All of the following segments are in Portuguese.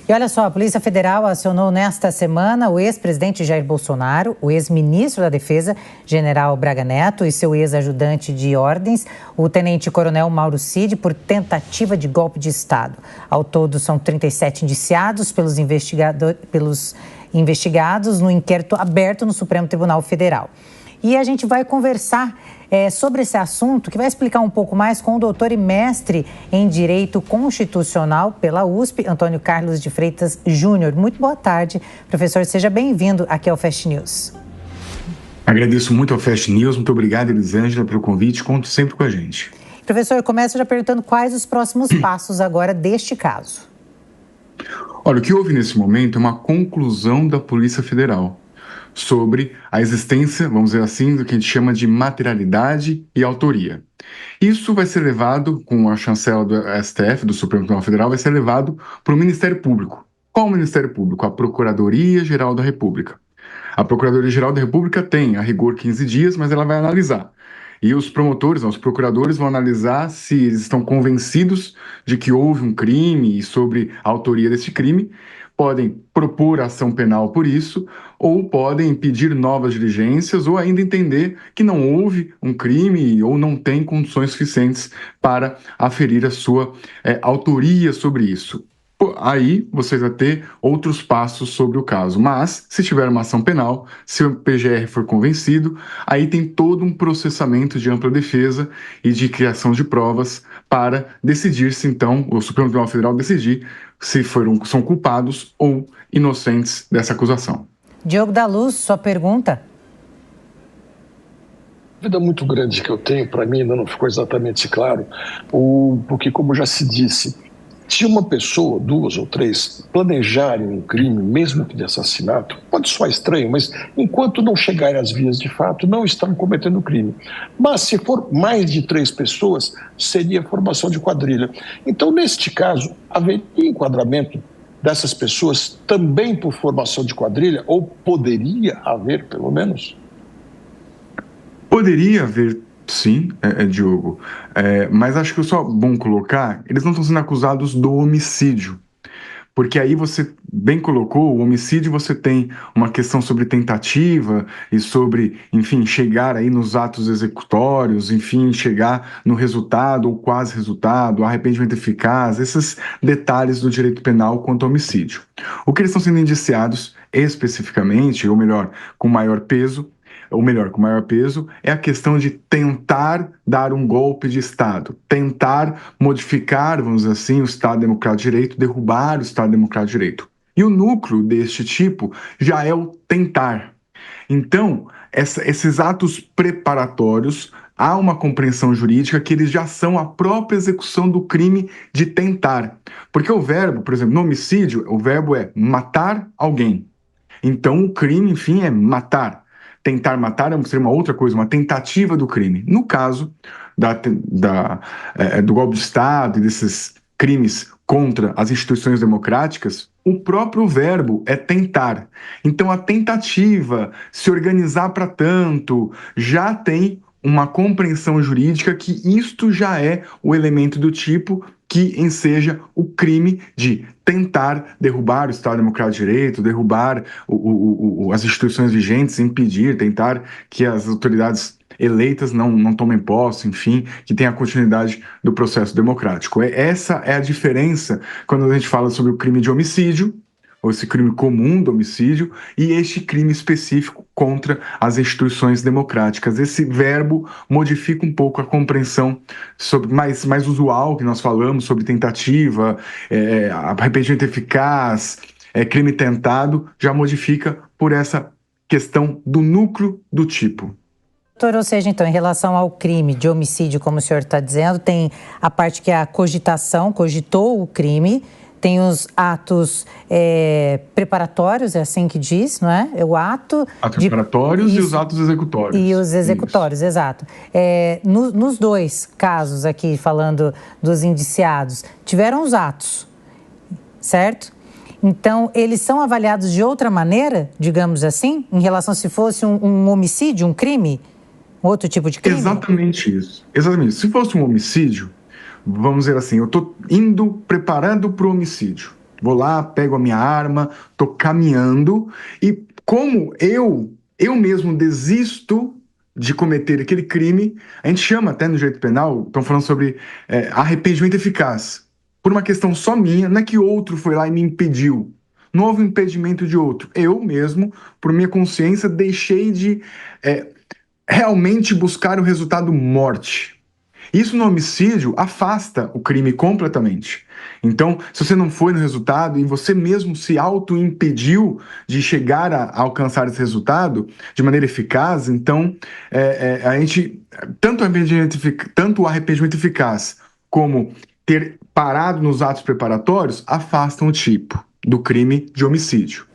E olha só, a Polícia Federal acionou nesta semana o ex-presidente Jair Bolsonaro, o ex-ministro da Defesa, General Braga Neto, e seu ex-ajudante de ordens, o tenente-coronel Mauro Cid, por tentativa de golpe de Estado. Ao todo, são 37 indiciados pelos investigados no inquérito aberto no Supremo Tribunal Federal. E a gente vai conversar sobre esse assunto, que vai explicar um pouco mais com o doutor e mestre em Direito Constitucional pela USP, Antônio Carlos de Freitas Júnior. Muito boa tarde, professor. Seja bem-vindo aqui ao Fast News. Agradeço muito ao Fast News. Muito obrigado, Elisângela, pelo convite. Conte sempre com a gente. Professor, eu começo já perguntando quais os próximos passos agora deste caso. Olha, o que houve nesse momento é uma conclusão da Polícia Federal sobre a existência, vamos dizer assim, do que a gente chama de materialidade e autoria. Isso vai ser levado, com a chancela do STF, do Supremo Tribunal Federal, vai ser levado para o Ministério Público. Qual o Ministério Público? A Procuradoria-Geral da República. A Procuradoria-Geral da República tem, a rigor, 15 dias, mas ela vai analisar. E os promotores, os procuradores vão analisar se eles estão convencidos de que houve um crime e sobre a autoria desse crime, podem propor ação penal por isso, ou podem pedir novas diligências, ou ainda entender que não houve um crime ou não tem condições suficientes para aferir a sua autoria sobre isso. Aí você vai ter outros passos sobre o caso. Mas, se tiver uma ação penal, se o PGR for convencido, aí tem todo um processamento de ampla defesa e de criação de provas para decidir se, então, o Supremo Tribunal Federal decidir se são culpados ou inocentes dessa acusação. Diogo da Luz, sua pergunta? A dúvida muito grande que eu tenho, para mim ainda não ficou exatamente claro, porque, como já se disse, se uma pessoa, duas ou três, planejarem um crime, mesmo que de assassinato, pode soar estranho, mas enquanto não chegarem às vias de fato, não estão cometendo crime. Mas se for mais de 3 pessoas, seria formação de quadrilha. Então, neste caso, haveria enquadramento dessas pessoas também por formação de quadrilha, ou poderia haver, pelo menos? Poderia haver, sim, Diogo, mas acho que é só bom colocar, eles não estão sendo acusados do homicídio, porque aí você bem colocou, o homicídio você tem uma questão sobre tentativa e sobre, enfim, chegar aí nos atos executórios, enfim, chegar no resultado ou quase resultado, arrependimento eficaz, esses detalhes do direito penal quanto ao homicídio. O que eles estão sendo indiciados especificamente, ou melhor, com maior peso, é a questão de tentar dar um golpe de Estado, tentar modificar, vamos dizer assim, o Estado Democrático de Direito, derrubar o Estado Democrático de Direito. E o núcleo deste tipo já é o tentar. Então, esses atos preparatórios, há uma compreensão jurídica que eles já são a própria execução do crime de tentar. Porque o verbo, por exemplo, no homicídio, o verbo é matar alguém. Então, o crime, enfim, é matar. Tentar matar seria uma outra coisa, uma tentativa do crime. No caso do golpe de Estado e desses crimes contra as instituições democráticas, o próprio verbo é tentar. Então, a tentativa, se organizar para tanto, já tem uma compreensão jurídica que isto já é o elemento do tipo que enseja o crime de tentar derrubar o Estado Democrático de Direito, derrubar as instituições vigentes, impedir, tentar que as autoridades eleitas não tomem posse, enfim, que tenha a continuidade do processo democrático. Essa é a diferença quando a gente fala sobre o crime de homicídio, ou esse crime comum do homicídio, e este crime específico contra as instituições democráticas. Esse verbo modifica um pouco a compreensão mais usual que nós falamos sobre tentativa, arrependimento eficaz, crime tentado, já modifica por essa questão do núcleo do tipo. Doutor, ou seja, então, em relação ao crime de homicídio, como o senhor está dizendo, tem a parte que é a cogitação, cogitou o crime, tem os atos preparatórios, é assim que diz, não é? É o ato... Atos preparatórios e os atos executórios. E os executórios, isso. Exato. Nos dois casos aqui, falando dos indiciados, tiveram os atos, certo? Então, eles são avaliados de outra maneira, digamos assim, em relação se fosse um homicídio, um crime? Outro tipo de crime? Exatamente isso. Exatamente. Se fosse um homicídio, vamos dizer assim, eu estou preparando para o homicídio. Vou lá, pego a minha arma, tô caminhando e como eu mesmo desisto de cometer aquele crime, a gente chama até no direito penal, estão falando sobre arrependimento eficaz. Por uma questão só minha, não é que outro foi lá e me impediu. Não houve impedimento de outro. Eu mesmo, por minha consciência, deixei de realmente buscar o resultado morte. Isso no homicídio afasta o crime completamente. Então, se você não foi no resultado e você mesmo se auto-impediu de chegar a alcançar esse resultado de maneira eficaz, então a gente, tanto o arrependimento eficaz como ter parado nos atos preparatórios afastam o tipo do crime de homicídio.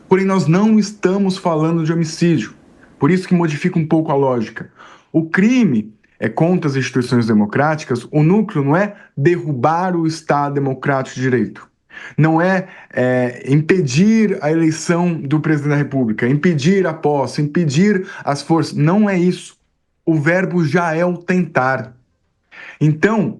Porém, nós não estamos falando de homicídio. Por isso que modifica um pouco a lógica. O crime é contra as instituições democráticas, o núcleo não é derrubar o Estado democrático de direito. Não é impedir a eleição do presidente da República, impedir a posse, impedir as forças. Não é isso. O verbo já é o tentar. Então,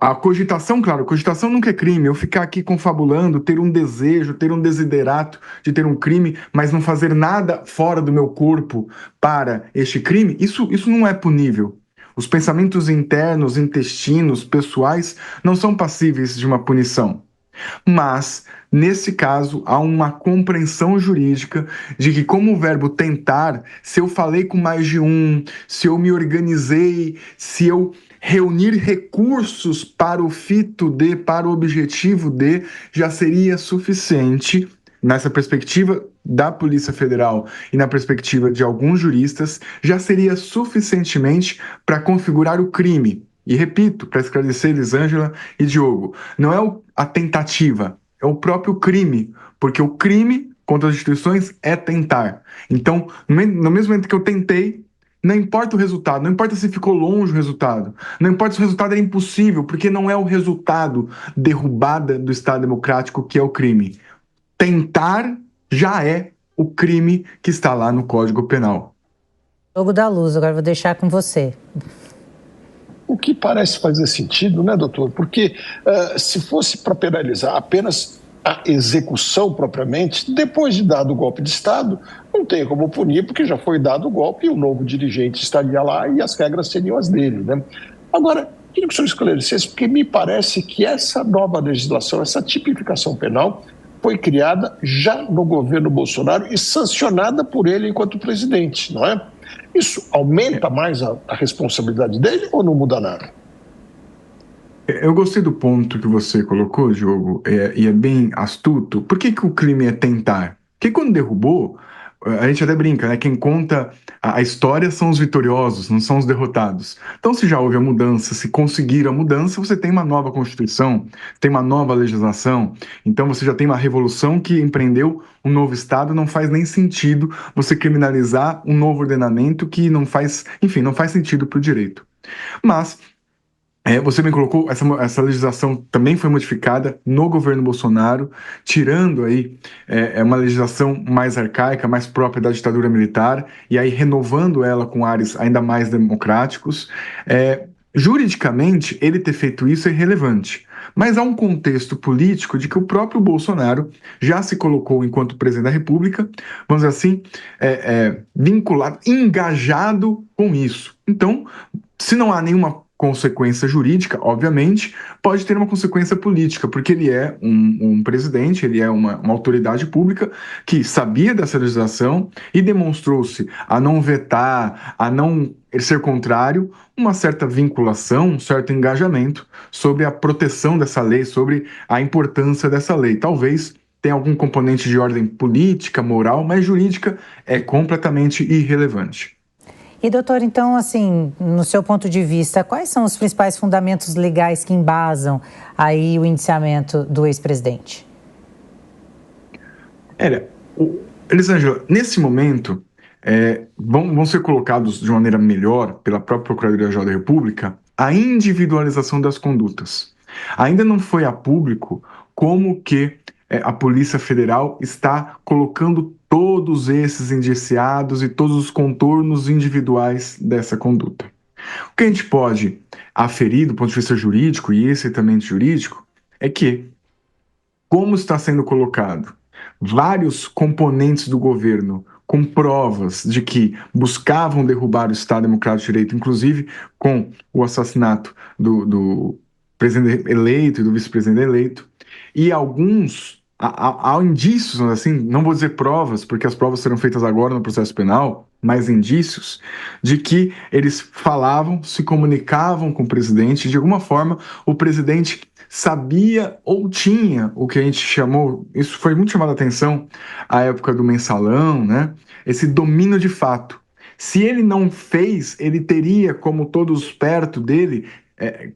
a cogitação, claro, a cogitação nunca é crime. Eu ficar aqui confabulando, ter um desejo, ter um desiderato de ter um crime, mas não fazer nada fora do meu corpo para este crime, isso não é punível. Os pensamentos internos, intestinos, pessoais, não são passíveis de uma punição. Mas, nesse caso, há uma compreensão jurídica de que, como o verbo tentar, se eu falei com mais de um, se eu me organizei, se eu reunir recursos para o fito de, para o objetivo de, já seria suficiente, nessa perspectiva da Polícia Federal e na perspectiva de alguns juristas, já seria suficientemente para configurar o crime. E repito, para esclarecer Elisângela e Diogo, não é a tentativa, é o próprio crime, porque o crime contra as instituições é tentar. Então, no mesmo momento que eu tentei, não importa o resultado, não importa se ficou longe o resultado, não importa se o resultado era impossível, porque não é o resultado derrubada do Estado democrático que é o crime. Tentar já é o crime que está lá no Código Penal. Jogo da Luz, agora vou deixar com você. O que parece fazer sentido, né, doutor? Porque se fosse para penalizar apenas a execução propriamente, depois de dado o golpe de Estado, não tem como punir, porque já foi dado o golpe e o novo dirigente estaria lá e as regras seriam as dele, né? Agora, queria que o senhor esclarecesse, porque me parece que essa nova legislação, essa tipificação penal, foi criada já no governo Bolsonaro e sancionada por ele enquanto presidente, não é? Isso aumenta mais a responsabilidade dele ou não muda nada? Eu gostei do ponto que você colocou, Diogo, e é bem astuto. Por que o crime é tentar? Porque quando derrubou, a gente até brinca, né? Quem conta a história são os vitoriosos, não são os derrotados. Então, se já houve a mudança, se conseguir a mudança, você tem uma nova Constituição, tem uma nova legislação. Então, você já tem uma revolução que empreendeu um novo Estado. Não faz nem sentido você criminalizar um novo ordenamento que não faz, enfim, não faz sentido para o direito. Mas você me colocou, essa legislação também foi modificada no governo Bolsonaro, tirando aí uma legislação mais arcaica, mais própria da ditadura militar, e aí renovando ela com ares ainda mais democráticos. Juridicamente, ele ter feito isso é irrelevante, mas há um contexto político de que o próprio Bolsonaro já se colocou enquanto presidente da República, vamos dizer assim, vinculado, engajado com isso. Então, se não há nenhuma consequência jurídica, obviamente, pode ter uma consequência política, porque ele é um presidente, ele é uma autoridade pública que sabia dessa legislação e demonstrou-se a não vetar, a não ser contrário, uma certa vinculação, um certo engajamento sobre a proteção dessa lei, sobre a importância dessa lei. Talvez tenha algum componente de ordem política, moral, mas jurídica é completamente irrelevante. E, doutor, então, assim, no seu ponto de vista, quais são os principais fundamentos legais que embasam aí o indiciamento do ex-presidente? Elisângela, nesse momento, vão ser colocados de maneira melhor pela própria Procuradoria-Geral da República a individualização das condutas. Ainda não foi a público como que a Polícia Federal está colocando todos esses indiciados e todos os contornos individuais dessa conduta. O que a gente pode aferir do ponto de vista jurídico e estritamente jurídico é que como está sendo colocado vários componentes do governo com provas de que buscavam derrubar o Estado Democrático de Direito, inclusive com o assassinato do presidente eleito e do vice-presidente eleito, e alguns há indícios, assim, não vou dizer provas, porque as provas serão feitas agora no processo penal, mas indícios de que eles falavam, se comunicavam com o presidente, de alguma forma o presidente sabia ou tinha o que a gente chamou, isso foi muito chamado a atenção à época do mensalão, né? Esse domínio de fato. Se ele não fez, ele teria, como todos perto dele,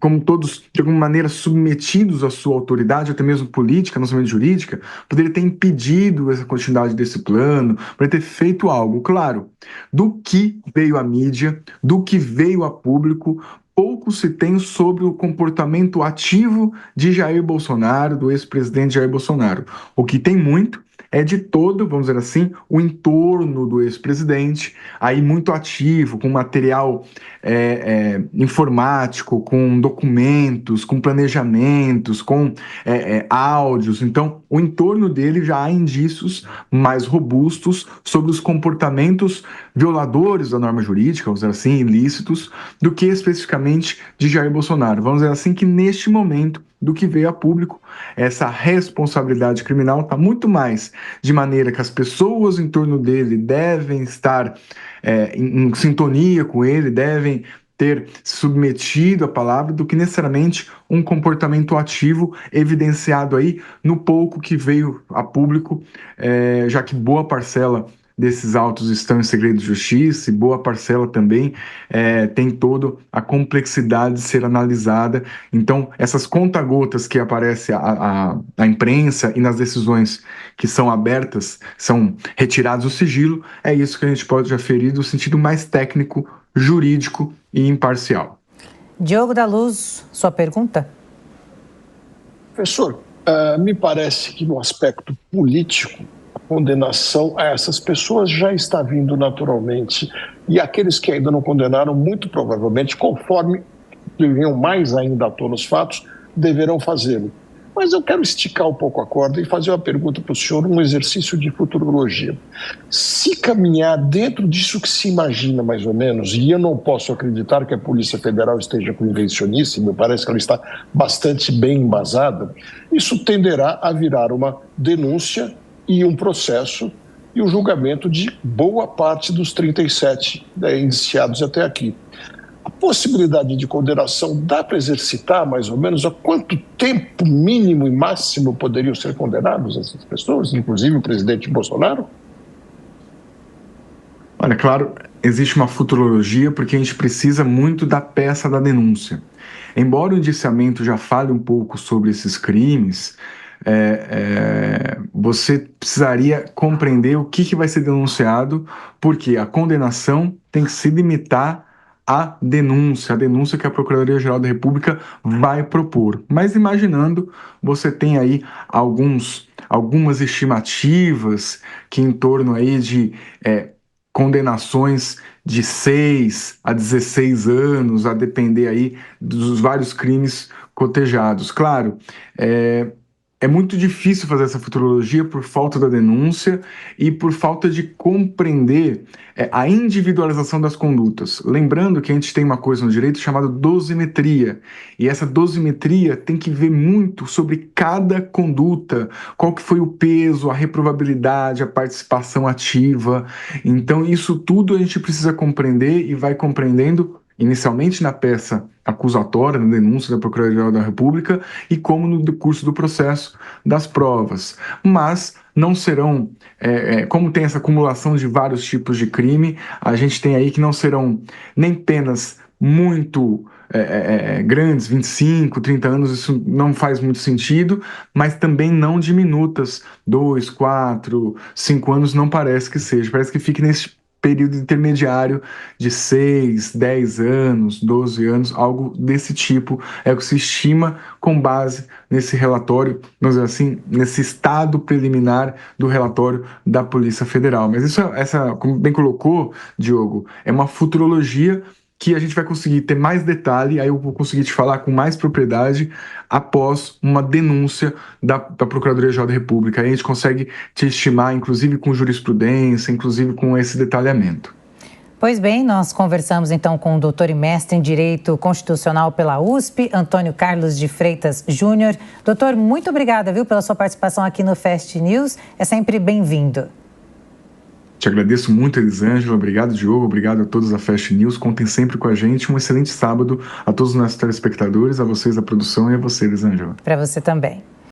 como todos, de alguma maneira, submetidos à sua autoridade, até mesmo política, não somente jurídica, poderia ter impedido essa continuidade desse plano, poderia ter feito algo, claro, do que veio à mídia, do que veio a público, pouco se tem sobre o comportamento ativo de Jair Bolsonaro, do ex-presidente Jair Bolsonaro. O que tem muito é de todo, vamos dizer assim, o entorno do ex-presidente, aí muito ativo, com material informático, com documentos, com planejamentos, com áudios. Então, o entorno dele já há indícios mais robustos sobre os comportamentos violadores da norma jurídica, vamos dizer assim, ilícitos, do que especificamente de Jair Bolsonaro. Vamos dizer assim que neste momento, do que veio a público, essa responsabilidade criminal está muito mais de maneira que as pessoas em torno dele devem estar em sintonia com ele, devem ter submetido à palavra, do que necessariamente um comportamento ativo evidenciado aí no pouco que veio a público, já que boa parcela desses autos estão em segredo de justiça e boa parcela também tem toda a complexidade de ser analisada. Então, essas conta-gotas que aparecem à imprensa e nas decisões que são abertas, são retirados o sigilo, é isso que a gente pode aferir do sentido mais técnico, jurídico e imparcial. Diogo da Luz, sua pergunta? Professor, me parece que no aspecto político, condenação a essas pessoas já está vindo naturalmente, e aqueles que ainda não condenaram, muito provavelmente, conforme venham mais ainda à tona os fatos, deverão fazê-lo. Mas eu quero esticar um pouco a corda e fazer uma pergunta para o senhor, um exercício de futurologia. Se caminhar dentro disso que se imagina, mais ou menos, e eu não posso acreditar que a Polícia Federal esteja com invencionice, me parece que ela está bastante bem embasada, isso tenderá a virar uma denúncia e um processo e o julgamento de boa parte dos 37 indiciados até aqui. A possibilidade de condenação dá para exercitar, mais ou menos, a quanto tempo mínimo e máximo poderiam ser condenados essas pessoas, inclusive o presidente Bolsonaro? Olha, claro, existe uma futurologia porque a gente precisa muito da peça da denúncia. Embora o indiciamento já fale um pouco sobre esses crimes, você precisaria compreender o que vai ser denunciado, porque a condenação tem que se limitar à denúncia, a denúncia que a Procuradoria-Geral da República vai propor. Mas imaginando, você tem aí algumas estimativas que em torno aí de condenações de 6 a 16 anos, a depender aí dos vários crimes cotejados. Claro, é muito difícil fazer essa futurologia por falta da denúncia e por falta de compreender a individualização das condutas. Lembrando que a gente tem uma coisa no direito chamada dosimetria, e essa dosimetria tem que ver muito sobre cada conduta, qual que foi o peso, a reprovabilidade, a participação ativa. Então isso tudo a gente precisa compreender e vai compreendendo inicialmente na peça acusatória, na denúncia da Procuradoria-Geral da República e como no decurso do processo das provas. Mas não serão, como tem essa acumulação de vários tipos de crime, a gente tem aí que não serão nem penas muito grandes, 25, 30 anos, isso não faz muito sentido, mas também não diminutas, 2, 4, 5 anos não parece que seja, parece que fique nesse período intermediário de 6, 10 anos, 12 anos, algo desse tipo é o que se estima com base nesse relatório, vamos dizer assim, nesse estado preliminar do relatório da Polícia Federal. Mas isso, como bem colocou, Diogo, é uma futurologia que a gente vai conseguir ter mais detalhe, aí eu vou conseguir te falar com mais propriedade após uma denúncia da Procuradoria-Geral da República. Aí a gente consegue te estimar, inclusive com jurisprudência, inclusive com esse detalhamento. Pois bem, nós conversamos então com o doutor e mestre em Direito Constitucional pela USP, Antônio Carlos de Freitas Júnior. Doutor, muito obrigada, viu, pela sua participação aqui no Fast News. É sempre bem-vindo. Te agradeço muito, Elisângela. Obrigado, Diogo. Obrigado a todos da Fast News. Contem sempre com a gente. Um excelente sábado a todos os nossos telespectadores, a vocês da produção e a você, Elisângela. Para você também.